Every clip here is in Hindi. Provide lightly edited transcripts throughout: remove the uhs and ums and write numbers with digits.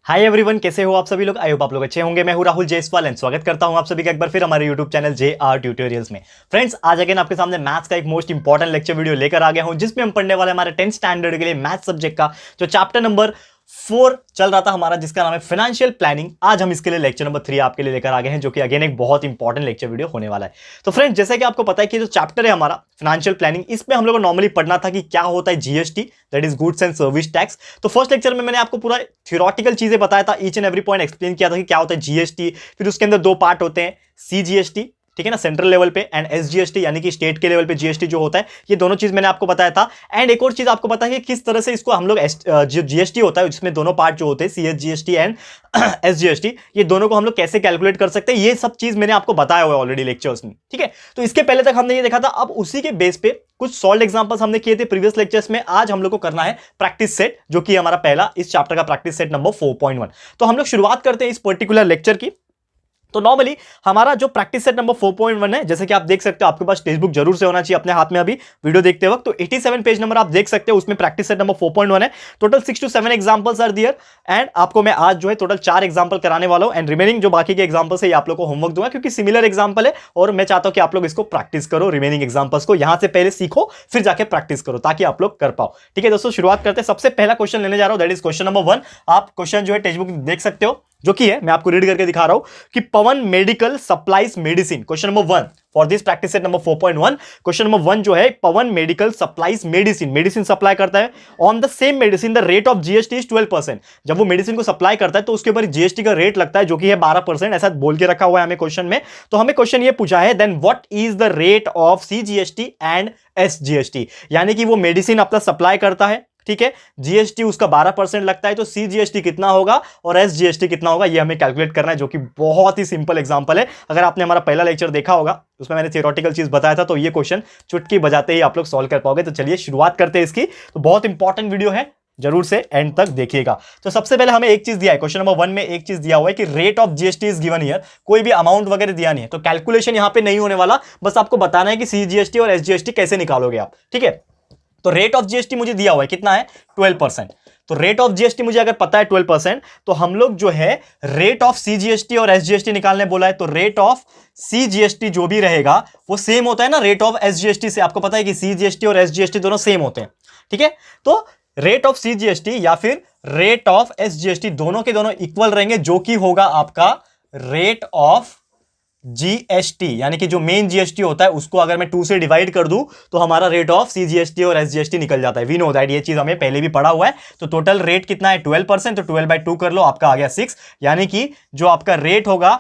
हाय एवरीवन, कैसे हो आप सभी लोग। आई होप आप लोग अच्छे होंगे। मैं हूं राहुल जयसवाल एंड स्वागत करता हूं आप सभी का एक बार फिर हमारे यूट्यूब चैनल JR ट्यूटोरियल्स में। फ्रेंड्स, आज अगेन आपके सामने मैथ्स का एक मोस्ट इंपॉर्टेंट लेक्चर वीडियो लेकर आ गया हूं, जिसमें हम पढ़ने वाले हमारे 10th स्टैंडर्ड के लिए मैथ्स सब्जेक्ट का जो चैप्टर नंबर 4 चल रहा था हमारा, जिसका नाम है फाइनेंशियल प्लानिंग। आज हम इसके लिए लेक्चर नंबर 3 आपके लिए लेकर आ गए हैं, जो कि अगेन एक बहुत इंपॉर्टेंट लेक्चर वीडियो होने वाला है। तो फ्रेंड्स, जैसे कि आपको पता है कि जो चैप्टर है हमारा फाइनेंशियल प्लानिंग, इसमें हम लोग को नॉर्मली पढ़ना था कि क्या होता है GST, that is goods and service tax. तो फर्स्ट लेक्चर में मैंने आपको पूरा थ्योरेटिकल चीजें बताया था, each and every point explain किया था कि क्या होता है जीएसटी। फिर उसके अंदर दो पार्ट होते हैं, सीजीएसटी, ठीक है ना, सेंट्रल लेवल पे, एंड एसजीएसटी यानी कि स्टेट के लेवल पे जीएसटी जो होता है। ये दोनों चीज मैंने आपको बताया था। एंड एक और चीज आपको पता है कि किस तरह से इसको हम लोग जो जीएसटी होता है उसमें दोनों पार्ट जो होते हैं, सीएसजीएसटी एंड एसजीएसटी, ये दोनों को हम लोग कैसे कैलकुलेट कर सकते हैं, ये सब चीज मैंने आपको बताया हुआ है ऑलरेडी लेक्चर्स में, ठीक है। तो इसके पहले तक हमने ये देखा था। अब उसी के बेस पे कुछ सॉल्व एग्जांपल्स हमने किए थे प्रीवियस लेक्चर्स में। आज हम लोग को करना है प्रैक्टिस सेट, जो कि हमारा पहला इस चैप्टर का प्रैक्टिस सेट नंबर 4.1। तो हम लोग शुरुआत करते हैं इस पर्टिकुलर लेक्चर की। तो नॉर्मली हमारा जो प्रैक्टिस सेट नंबर 4.1 है, जैसे कि आप देख सकते हो, आपके पास टेक्स्ट बुक जरूर से होना चाहिए अपने हाथ में अभी वीडियो देखते वक्त। तो 87 पेज नंबर आप देख सकते हो, उसमें प्रैक्टिस सेट नंबर 4.1 है। Total 6 to 7 examples are there. And आपको मैं आज जो है टोटल 4 एग्जांपल कराने वाला हूं, एंड रिमेनिंग जो बाकी के एग्जांपल्स है ये आप लोग को होमवर्क दूंगा, क्योंकि सिमिलर एग्जांपल है और मैं चाहता हूं कि आप लोग इसको प्रैक्टिस करो। रिमेनिंग एग्जांपल्स को यहां से पहले सीखो, फिर जाके प्रैक्टिस करो, ताकि आप लोग कर पाओ। ठीक है दोस्तों, शुरुआत करते हैं। सबसे पहला क्वेश्चन लेने जा रहा हूं, दैट इज क्वेश्चन नंबर 1। आप क्वेश्चन जो है टेक्स्ट बुक देख सकते हो, जो कि है, मैं आपको रीड करके दिखा रहा हूं कि Pawan medical supplies medicine. Question number 1 for this practice set number 4.1। Question number 1 जो है, Pawan medical supplies medicine, medicine supply करता है। On the same medicine the rate of GST is 12%। जब वो मेडिसिन को सप्लाई करता है तो उसके ऊपर जीएसटी का रेट लगता है, जो कि है 12%, ऐसा बोल के रखा हुआ है हमें क्वेश्चन में। तो हमें क्वेश्चन ये पूछा है, then what is the rate of CGST and SGST, यानी कि वो मेडिसिन अपना सप्लाई करता है, ठीक है, जीएसटी उसका 12% लगता है, तो सीजीएसटी कितना होगा और एसजीएसटी कितना होगा, ये हमें कैलकुलेट करना है, जो कि बहुत ही सिंपल एग्जांपल है। अगर आपने हमारा पहला लेक्चर देखा होगा, उसमें मैंने थियोरेटिकल चीज बताया था, तो ये क्वेश्चन चुटकी बजाते ही आप लोग सॉल्व कर पाओगे। तो चलिए शुरुआत करते हैं इसकी। तो बहुत इंपॉर्टेंट वीडियो है, जरूर से एंड तक देखिएगा। तो सबसे पहले हमें एक चीज दिया है, क्वेश्चन नंबर 1 में एक चीज दिया हुआ है कि rate of GST is given here. कोई भी अमाउंट वगैरह दिया नहीं है, तो कैलकुलेशन यहां पे नहीं होने वाला, बस आपको बताना है कि सीजीएसटी और एसजीएसटी कैसे निकालोगे आप, ठीक है। तो रेट ऑफ जीएसटी मुझे दिया हुआ है, कितना है, 12%। तो रेट ऑफ जीएसटी मुझे अगर पता है 12%, तो हम लोग जो है रेट ऑफ सीजीएसटी और एसजीएसटी निकालने बोला है। तो रेट ऑफ सीजीएसटी जो भी रहेगा वो सेम होता है ना रेट ऑफ एसजीएसटी से। आपको पता है कि सीजीएसटी और एसजीएसटी दोनों सेम होते हैं, ठीक है। तो रेट ऑफ सीजीएसटी या फिर रेट ऑफ एसजीएसटी दोनों के दोनों इक्वल रहेंगे, जो कि होगा आपका रेट ऑफ जीएसटी, यानी कि जो मेन जीएसटी होता है उसको अगर मैं 2 से डिवाइड कर दूं तो हमारा रेट ऑफ सीजीएसटी और एसजीएसटी निकल जाता है। वी नो दैट, ये चीज हमें पहले भी पढ़ा हुआ है। तो टोटल रेट कितना है, 12%, तो 12/2 कर लो, आपका आ गया 6। यानी कि जो आपका रेट होगा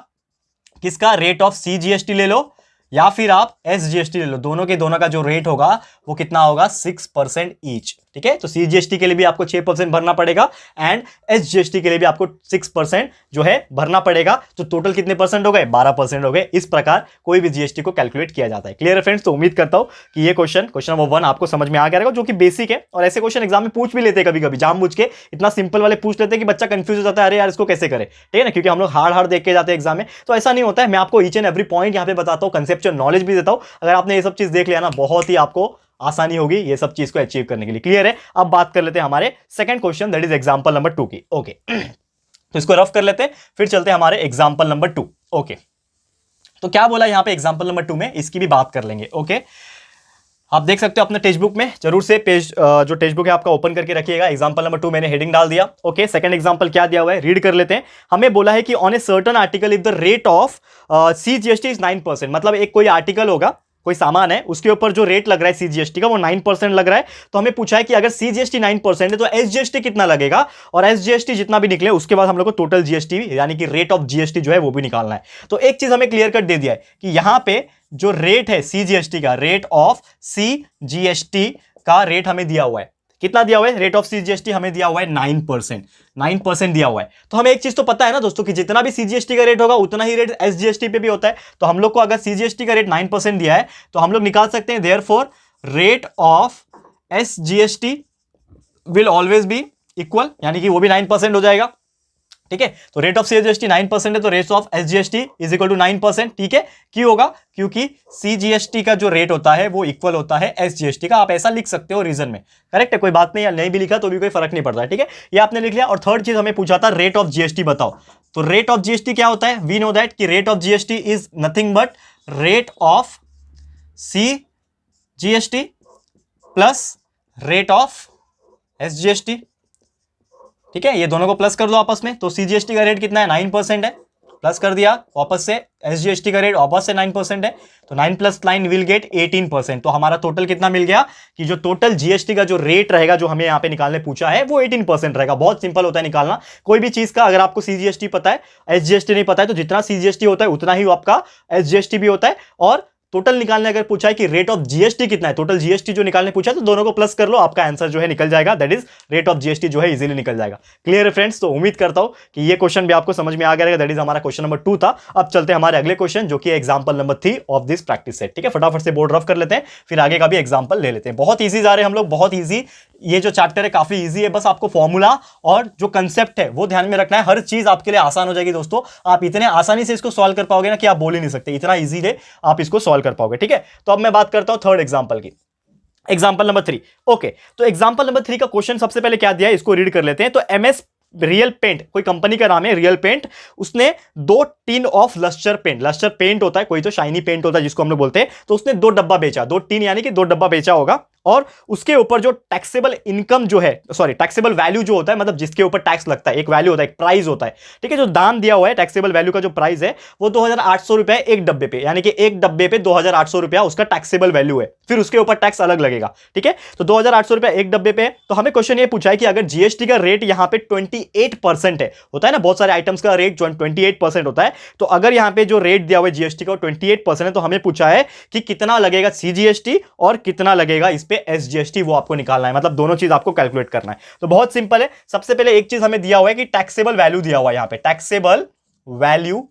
किसका, रेट ऑफ सीजीएसटी ले लो या फिर आप एसजीएसटी ले लो, दोनों के दोनों का जो रेट होगा वो कितना होगा, 6% ईच, ठीक है। तो सीजीएसटी के लिए भी आपको 6% भरना पड़ेगा एंड एसजीएसटी के लिए भी आपको 6% जो है भरना पड़ेगा। तो टोटल कितने परसेंट हो गए, 12% हो गए। इस प्रकार कोई भी जीएसटी को कैलकुलेट किया जाता है। क्लियर है फ्रेंड्स। तो उम्मीद करता हूं कि ये क्वेश्चन नंबर 1 आपको समझ में आ गया रहेगा, जो कि बेसिक है। और ऐसे क्वेश्चन एग्जाम में पूछ भी लेते हैं, कभी कभी जानबूझ के इतना सिंपल वाले पूछ लेते हैं कि बच्चा कंफ्यूज हो जाता है, अरे यार इसको कैसे करें, ठीक है ना, क्योंकि हम लोग हार्ड देख के जाते हैं एग्जाम में। तो ऐसा नहीं होता है, मैं आपको ईच एंड एवरी पॉइंट यहाँ पे बताता हूँ, कंसेप्चुअल नॉलेज भी देता हूँ। अगर आपने ये सब चीज देख लिया ना, बहुत ही आपको आसानी होगी ये सब चीज को अचीव करने के लिए। क्लियर है। अब बात कर लेते हैं हमारे second question, that is example number 2 की। ओके तो इसको रफ कर लेते हैं, फिर चलते हैं हमारे एग्जांपल नंबर 2। ओके तो क्या बोला यहां पे एग्जांपल नंबर 2 में, इसकी भी बात कर लेंगे। ओके आप देख सकते हो अपने टेक्स्ट बुक में, जरूर से पेज जो टेक्स्ट बुक है आपका ओपन करके रखिएगा। एग्जांपल नंबर 2 मैंने हेडिंग डाल दिया। ओके सेकंड एग्जांपल क्या दिया हुआ है, रीड कर लेते हैं। हमें बोला है कि on a certain article if the rate of CGST is 9%, मतलब एक कोई आर्टिकल होगा, कोई सामान है, उसके ऊपर जो रेट लग रहा है सीजीएसटी का वो 9% लग रहा है। तो हमें पूछा है कि अगर सीजीएसटी 9% है तो एसजीएसटी कितना लगेगा, और एसजीएसटी जितना भी निकले उसके बाद हम लोग को टोटल जीएसटी यानी कि रेट ऑफ जीएसटी जो है वो भी निकालना है। तो एक चीज हमें क्लियर कट दे दिया है कि यहां पे जो रेट है सीजीएसटी का, रेट ऑफ सीजीएसटी का रेट हमें दिया हुआ है, कितना दिया हुआ है, रेट ऑफ सीजीएसटी हमें दिया हुआ है 9% दिया हुआ है। तो हमें एक चीज तो पता है ना दोस्तों कि जितना भी सीजीएसटी का रेट होगा उतना ही रेट एसजीएसटी पे भी होता है। तो हम लोग को अगर सीजीएसटी का रेट 9% दिया है तो हम लोग निकाल सकते हैं, therefore rate of SGST will always be equal, यानी कि वो भी 9% हो जाएगा, ठीक है। तो रेट ऑफ CGST 9% है, तो rate of SGST is equal to 9%। ठीक है, क्यों होगा? क्योंकि CGST का जो रेट होता है वो इक्वल होता है SGST का। आप ऐसा लिख सकते हो रीजन में, करेक्ट है, कोई बात नहीं, या नहीं भी लिखा तो भी कोई फर्क नहीं पड़ता है। ठीक है, ये आपने लिख लिया। और थर्ड चीज हमें पूछा था रेट ऑफ GST बताओ। तो रेट ऑफ GST क्या होता है? वी नो दैट कि rate of GST is nothing but rate of CGST plus rate of SGST। ठीक है, ये दोनों को प्लस कर दो आपस में। तो CGST का रेट कितना है? 9% है, प्लस कर दिया वापस से। SGST का रेट वापस से 9% है, तो 9 प्लस 9 विल गेट 18%। तो हमारा टोटल कितना मिल गया कि जो टोटल GST का जो रेट रहेगा जो हमें यहाँ पे निकालने पूछा है वो 18% रहेगा। बहुत सिंपल होता है निकालना कोई भी चीज का। अगर आपको CGST पता है, SGST नहीं पता है, तो जितना CGST होता है उतना ही आपका SGST भी होता है। और टोटल निकालने अगर पूछा है कि रेट ऑफ GST कितना है, टोटल GST जो निकालने पूछा है, तो दोनों को प्लस कर लो, आपका आंसर जो है निकल जाएगा। That is rate of GST जो है इजीली निकल जाएगा। क्लियर है फ्रेंड्स? तो उम्मीद करता हूं कि ये क्वेश्चन भी आपको समझ में आ गया। दैट इज हमारा क्वेश्चन नंबर 2 था। अब चलते हैं हमारे अगले क्वेश्चन जो कि example number 3 of this practice set. ठीक है, फटाफट से बोर्ड रफ कर लेते हैं, फिर आगे का भी एग्जांपल ले लेते हैं। बहुत ईजी जा रहे हैं हम लोग, बहुत ईजी। ये जो चैप्टर है काफी ईजी है, बस आपको फॉर्मूला और जो कंसेप्ट है वो ध्यान में रखना है। हर चीज आपके लिए आसान हो जाएगी दोस्तों। आप इतने आसानी से इसको सॉल्व कर पाओगे ना कि आप बोल ही नहीं सकते, इतना ईजी है आप इसको सॉल्व कर पाओगे। ठीक है, तो अब मैं बात करता हूं थर्ड एग्जांपल की, एग्जांपल नंबर 3। ओके, तो एग्जांपल नंबर 3 का क्वेश्चन सबसे पहले क्या दिया है इसको रीड कर लेते हैं। तो MS रियल पेंट, कोई कंपनी का नाम है रियल पेंट, उसने 2 tin of lustre paint, lustre paint होता है कोई, तो शाइनी पेंट होता है जिसको हम लोग बोलते हैं, तो उसने 2 डब्बा बेचा, 2 टिन यानी कि 2 डब्बा बेचा होगा। और उसके ऊपर जो टैक्सेबल इनकम जो है, सॉरी टैक्सेबल वैल्यू जो होता है, मतलब जिसके ऊपर टैक्स लगता है, एक वैल्यू होता है, एक प्राइस होता है। ठीक है, जो दाम दिया हुआ है टैक्सेबल वैल्यू का जो प्राइस है वो 2800 रुपए एक डब्बे पे, यानी कि एक डब्बे पे 2800 रुपया उसका टैक्सेबल वैल्यू है, फिर उसके ऊपर टैक्स अलग लगेगा। ठीक है, तो 2800 रुपया एक डब्बे पे। तो हमें क्वेश्चन ये पूछा है कि अगर GST का रेट यहां पे 28% है, होता है ना बहुत सारे आइटम्स का रेट 28% होता है, तो अगर यहां पे जो रेट दिया हुआ है GST का 28% है, तो हमें पूछा है कि कितना लगेगा CGST और कितना लगेगा इस पे SGST, वो आपको निकालना है। मतलब दोनों चीज आपको कैलकुलेट करना है। तो बहुत सिंपल है, सबसे पहले एक चीज हमें दिया हुआ है कि टैक्सेबल वैल्यू दिया हुआ है यहां पे, टैक्सेबल वैल्यू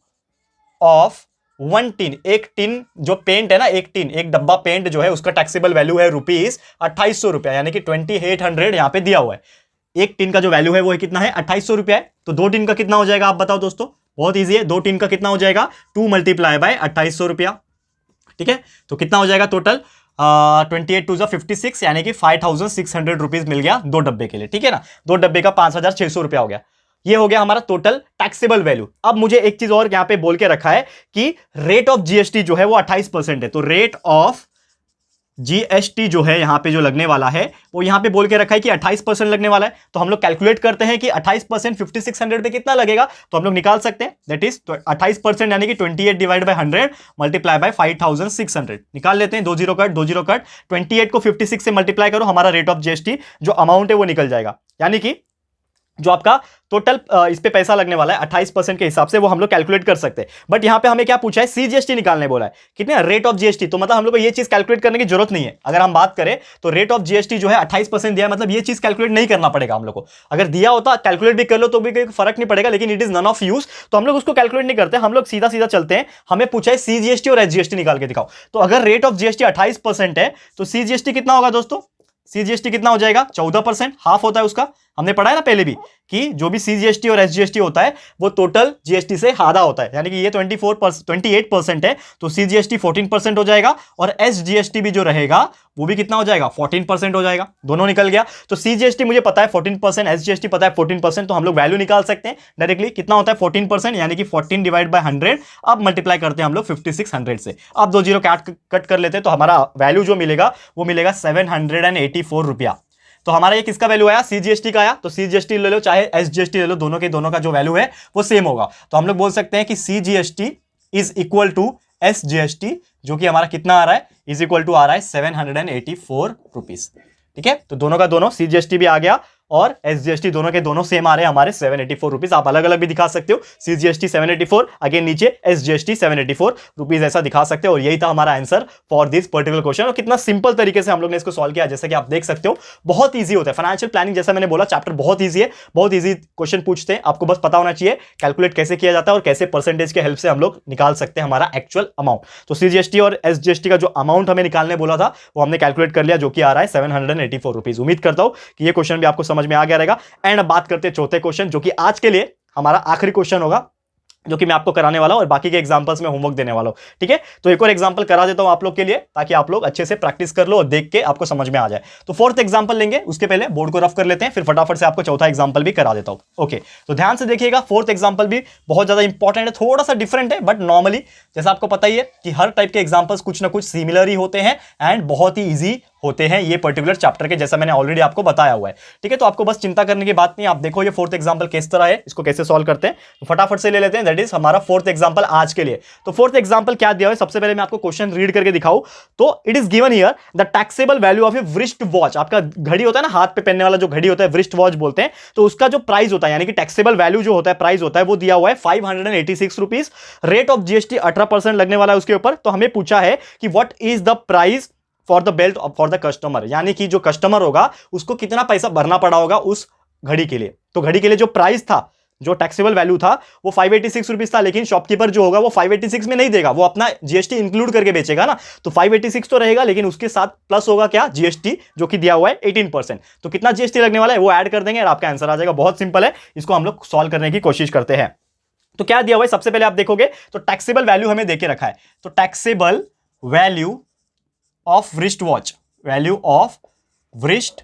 ऑफ 1 टिन, एक टिन जो पेंट है ना, एक टिन, एक डब्बा पेंट जो है उसका टैक्सेबल वैल्यू है रुपीज 2800 रुपया, यानी कि 2800 यहां पे दिया हुआ है। एक टिन का जो वैल्यू है वो कितना है? 2800 रुपया है। तो 2 टिन का कितना हो जाएगा आप बताओ दोस्तों? बहुत इजी है, 2 टिन का कितना हो जाएगा? 2 मल्टीप्लाई बाय 2800 रुपया। ठीक है, तो कितना हो जाएगा टोटल? 28 टू 56, यानी कि 5600 रुपीज मिल गया 2 डब्बे के लिए। ठीक है ना, 2 डब्बे का 5600 रुपया हो गया। ये हो गया हमारा टोटल टैक्सेबल वैल्यू। अब मुझे एक चीज और यहां पे बोल के रखा है कि रेट ऑफ GST जो है वो 28% है, तो रेट ऑफ GST जो है यहां पे जो लगने वाला है वो यहां पे बोल के रखा है कि 28% लगने वाला है। तो हम लोग कैलकुलेट करते हैं कि 28% 5600 पे कितना लगेगा, तो हम लोग निकाल सकते हैं। दैट इज 28% यानी कि 28 डिवाइड बाय 100 मल्टीप्लाई बाय 5600 निकाल लेते हैं। 2 जीरो कट 2 जीरो कट, 28 को 56 से मल्टीप्लाई करो, हमारा रेट ऑफ GST जो अमाउंट है वो निकल जाएगा। यानी कि जो आपका टोटल इस पे पैसा लगने वाला है 28% के हिसाब से, वो हम लोग कैलकुलेट कर सकते हैं। बट यहां पे हमें क्या पूछा है? CGST निकालने बोला है, कितने? Rate of GST। तो मतलब हम लोग को ये चीज कैलकुलेट करने की जरूरत नहीं है। अगर हम बात करें तो रेट ऑफ GST जो है 28% दिया है, मतलब ये चीज कैलकुलेट नहीं करना पड़ेगा हम लोग को। अगर दिया होता कैलकुलेट भी कर लो तो भी कोई फर्क नहीं पड़ेगा, लेकिन it is none of use, तो हम लोग उसको कैलकुलेट नहीं करते, हम लोग सीधा सीधा चलते हैं। हमें पूछा है CGST और SGST निकाल के दिखाओ। तो अगर रेट ऑफ GST 28% है तो CGST कितना होगा दोस्तों? CGST कितना हो जाएगा? 14%, हाफ होता है उसका। हमने पढ़ा है ना पहले भी कि जो भी CGST और SGST होता है वो टोटल GST से आधा होता है, यानी कि ये 28% है, तो CGST 14% हो जाएगा और SGST भी जो रहेगा वो भी कितना हो जाएगा? 14% हो जाएगा। दोनों निकल गया। तो CGST मुझे पता है 14%, SGST पता है 14%, तो हम लोग वैल्यू निकाल सकते हैं डायरेक्टली। कितना होता है? 14%, यानी कि 14 डिवाइड बाय 100। अब मल्टीप्लाई करते हैं हम लोग 5600 से। अब 2 जीरो कट कर लेते हैं, तो हमारा वैल्यू जो मिलेगा वो मिलेगा 784 रुपया। तो हमारा ये किसका वैल्यू आया? CGST का आया। तो CGST ले लो चाहे SGST ले लो, दोनों का जो वैल्यू है वो सेम होगा। तो हम लोग बोल सकते हैं कि CGST is equal to SGST, जो कि हमारा कितना आ रहा है? इज इक्वल टू आ रहा है 784 रुपीज। ठीक है, तो दोनों का दोनों CGST भी आ गया और SGST दोनों के दोनों सेम आ रहे हैं हमारे 784 रुपीज। आप अलग अलग भी दिखा सकते हो, CGST 784 अगेन नीचे SGST 784 रुपीज, ऐसा दिखा सकते हो। और यही था हमारा answer for this particular question. और कितना सिंपल तरीके से हम लोग ने इसको सॉल्व किया, जैसे कि आप देख सकते हो। बहुत ईजी होता है फाइनेंशियल प्लानिंग, जैसा मैंने बोला चैप्टर बहुत ईजी है, बहुत ईजी क्वेश्चन पूछते हैं। आपको बस पता होना चाहिए कैलकुलेट कैसे किया जाता है और कैसे परसेंटेज के हेल्प से हम लोग निकाल सकते हैं हमारा एक्चुअल अमाउंट। तो CGST और SGST का जो अमाउंट हमें निकालने बोला था वो हमने कैलकुलेट कर लिया, जो कि आ रहा है 784 रुपीज। उम्मीद करता हूं कि ये क्वेश्चन भी आपको समझ में आ गया रहेगा। एंड अब बात करते हैं चौथे क्वेश्चन, जो कि आज के लिए हमारा आखिरी क्वेश्चन होगा जो कि मैं आपको कराने वाला हूं और बाकी के एग्जांपल्स में होमवर्क देने वाला हूं। ठीक है, तो एक और एग्जांपल करा देता हूं आप लोग के लिए ताकि आप लोग अच्छे से प्रैक्टिस कर लो और देख के आपको समझ में आ जाए। तो फोर्थ एग्जांपल लेंगे, उसके पहले बोर्ड को रफ कर लेते हैं, फिर फटाफट से आपको चौथा एग्जांपल भी करा देता हूं। ओके, तो ध्यान से देखिएगा, फोर्थ एग्जांपल भी बहुत ज्यादा इंपॉर्टेंट है, थोड़ा सा डिफरेंट है, बट नॉर्मली जैसा आपको पता ही है कि हर टाइप के एग्जांपल्स कुछ ना कुछ सिमिलर ही होते हैं एंड बहुत ही ईजी होते हैं ये पर्टिकुलर चैप्टर के, जैसा मैंने ऑलरेडी आपको बताया हुआ है। ठीक है, तो आपको बस चिंता करने की बात नहीं। आप देखो ये फोर्थ एग्जांपल किस तरह है, इसको कैसे सॉल्व करते हैं, तो फटाफट से ले लेते हैं। दैट इज हमारा फोर्थ एग्जांपल आज के लिए। तो फोर्थ एग्जांपल क्या दिया है, सबसे पहले मैं आपको क्वेश्चन रीड करके दिखाऊं तो it is given here the taxable value of A wrist watch. आपका घड़ी होता है ना, हाथ पे पहनने वाला जो घड़ी होता है, रिस्ट वॉच बोलते हैं, तो उसका जो प्राइस होता है यानी कि टैक्सेबल वैल्यू जो होता है, प्राइस होता है, वो दिया हुआ है 586 रुपीज। रेट ऑफ जीएसटी 18% लगने वाला है उसके ऊपर। तो हमें पूछा है कि what is the price for the belt for the customer, यानी कि जो कस्टमर होगा उसको कितना पैसा भरना पड़ा होगा उस घड़ी के लिए। तो घड़ी के लिए जो प्राइस था, जो टैक्सेबल वैल्यू था, वो 586 रुपीज था, लेकिन शॉपकीपर जो होगा वो 586 में नहीं देगा, वो अपना जीएसटी इंक्लूड करके बेचेगा ना। तो 586 तो रहेगा, लेकिन उसके साथ प्लस होगा क्या, जीएसटी, जो कि दिया हुआ है 18%। तो कितना जीएसटी लगने वाला है वो ऐड कर देंगे और आपका आंसर आ जाएगा। बहुत सिंपल है, इसको हम लोग सॉल्व करने की कोशिश करते हैं। तो क्या दिया हुआ है, सबसे पहले आप देखोगे तो टैक्सेबल वैल्यू हमें देके रखा है। तो taxable value of wrist watch, value of wrist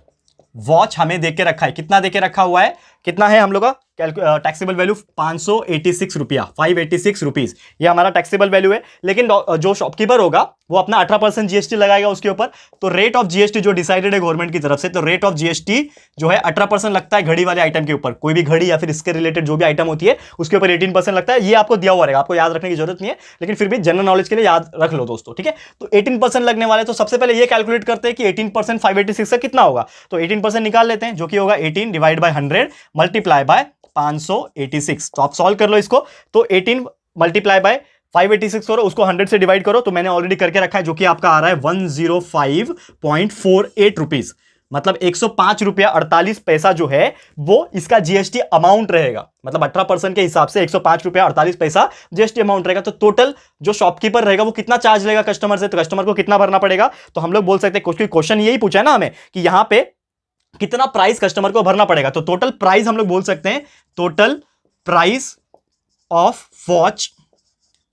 watch हमें देके रखा है। कितना देके रखा हुआ है, कितना है हम लोग का टैक्सेबल वैल्यू 586 रुपया, 586 रुपीज, ये हमारा टैक्सेबल वैल्यू है। लेकिन जो शॉपकीपर होगा वो अपना 18% जीएसटी लगाएगा उसके ऊपर। तो रेट ऑफ जीएसटी जो डिसाइडेड है गवर्नमेंट की तरफ से, तो रेट ऑफ जीएसटी जो है 18% लगता है घड़ी वाले आइटम के ऊपर। कोई भी घड़ी या फिर इसके रिलेटेड जो भी आइटम होती है उसके ऊपर 18% लगता है। ये आपको दिया हुआ रहेगा, आपको याद रखने की जरूरत नहीं है, लेकिन फिर भी जनरल नॉलेज के लिए याद रख लो दोस्तों। ठीक है, तो 18% लगने वाले, तो सबसे पहले ये कैलकुलेट करते हैं कि 18% 586 का कितना होगा। तो 18% निकाल लेते हैं, जो कि होगा 18 डिवाइड बाय 100 मल्टीप्लाई बाय 586। तो आप सॉल्व कर लो इसको। तो 18 मल्टीप्लाई बाय 586 करो, उसको 100 से डिवाइड करो, तो मैंने ऑलरेडी करके रखा है, जो कि आपका आ रहा है 105.48 रुपीज। मतलब 105 रुपया 48 पैसा जो है वो इसका जीएसटी अमाउंट रहेगा। मतलब 18% के हिसाब से 105 रुपया 48 पैसा जीएसटी अमाउंट रहेगा। तो टोटल जो शॉपकीपर रहेगा वो कितना चार्ज लेगा कस्टमर से, तो कस्टमर को कितना भरना पड़ेगा। तो हम लोग बोल सकते हैं, क्योंकि क्वेश्चन यही पूछा है ना हमें कि यहां पे कितना प्राइस कस्टमर को भरना पड़ेगा। तो टोटल प्राइस हम लोग बोल सकते हैं, total price of watch,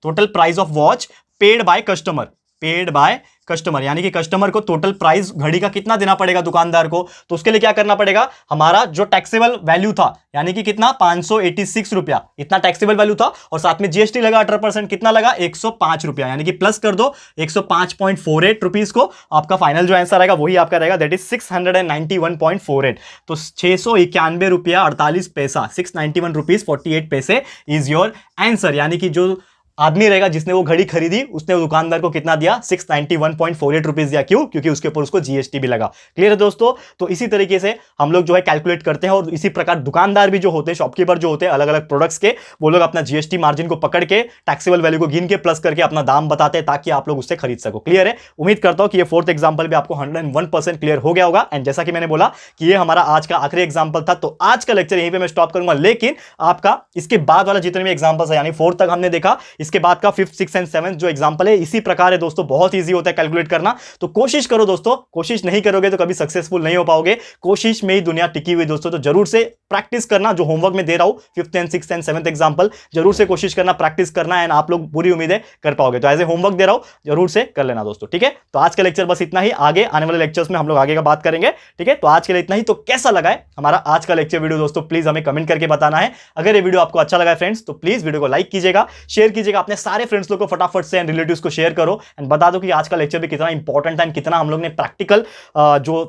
total price of watch paid by customer, paid by customer, यानी कि कस्टमर को टोटल प्राइस घड़ी का कितना देना पड़ेगा दुकानदार को। तो उसके लिए क्या करना पड़ेगा, हमारा जो टैक्सेबल वैल्यू था यानी कि कितना 586 रुपया, इतना टैक्सेबल वैल्यू था, और साथ में जीएसटी लगा 18%, कितना लगा 105 रुपया, यानी कि प्लस कर दो 105.48 रुपीज को। आपका फाइनल जो आंसर आएगा वही आपका रहेगा, दैट इज 691.48। तो 691 रुपया 48 पैसा, 691 रुपीज 48 पैसे इज योर आंसर। यानी कि जो आदमी रहेगा जिसने वो घड़ी खरीदी, उसने वो दुकानदार को कितना दिया, 691.48 रुपीज दिया। क्यों, क्योंकि उसके ऊपर उसको जीएसटी भी लगा। क्लियर है दोस्तों। तो इसी तरीके से हम लोग जो है कैलकुलेट करते हैं, और इसी प्रकार दुकानदार भी जो होते हैं, शॉपकीपर जो होते हैं अलग अलग प्रोडक्ट्स के, वो लोग अपना जीएसटी मार्जिन को पकड़ के टैक्सेबल वैल्यू को गिन के प्लस करके अपना दाम बताते हैं, ताकि आप लोग उससे खरीद सको। क्लियर है। उम्मीद करता हूं कि ये फोर्थ एग्जाम्पल भी आपको 101% क्लियर हो गया होगा। एंड जैसा कि मैंने बोला कि ये हमारा आज का आखिरी एग्जाम्पल था, तो आज का लेक्चर यहीं पे मैं स्टॉप करूंगा। लेकिन आपका इसके बाद वाला जितने भी एग्जाम्पल्स है, यानी 4 तक हमने देखा, इसके बाद का 5th 6th एंड 7th जो एग्जांपल है इसी प्रकार है दोस्तों। बहुत इजी होता है कैलकुलेट करना, तो कोशिश करो दोस्तों। कोशिश नहीं करोगे तो कभी सक्सेसफुल नहीं हो पाओगे। कोशिश में ही दुनिया टिकी हुई दोस्तों। तो जरूर से प्रैक्टिस करना, जो होमवर्क में दे रहा हूं 5th and 6th and 7th example, जरूर से कोशिश करना, प्रैक्टिस करना, एंड आप लोग पूरी उम्मीद है कर पाओगे। तो एज ए होमवर्क दे रहा हूं, जरूर से कर लेना दोस्तों। ठीक है, तो आज का लेक्चर बस इतना ही। आगे आने वाले लेक्चर्स में हम लोग आगे का बात करेंगे। ठीक है, तो आज के लिए इतना ही। तो कैसा लगा है हमारा आज का लेक्चर वीडियो दोस्तों, प्लीज हमें कमेंट करके बताना है। अगर ये वीडियो आपको अच्छा लगा है फ्रेंड्स, तो प्लीज वीडियो को लाइक कीजिएगा, शेयर कीजिएगा अपने सारे फ्रेंड्स लोग को फटाफट से, रिलेटिव्स को शेयर करो, एंड बता दो कि आज का लेक्चर भी कितना इंपॉर्टेंट था, एंड कितना हम लोग ने प्रैक्टिकल जो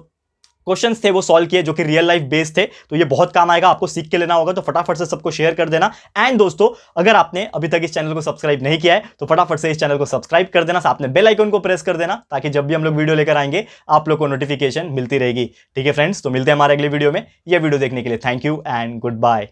क्वेश्चंस थे वो सॉल्व किए, जो कि रियल लाइफ बेस्ड थे। तो ये बहुत काम आएगा, आपको सीख के लेना होगा। तो फटाफट से सबको शेयर कर देना। एंड दोस्तों, अगर आपने अभी तक इस चैनल को सब्सक्राइब नहीं किया है, तो फटाफट से इस चैनल को सब्सक्राइब कर देना, साथ में बेल आइकन को प्रेस कर देना, ताकि जब भी हम लोग वीडियो लेकर आएंगे आप लोग को नोटिफिकेशन मिलती रहेगी। ठीक है फ्रेंड्स, तो मिलते हैं हमारे अगले वीडियो में। यह वीडियो देखने के लिए thank you and good bye.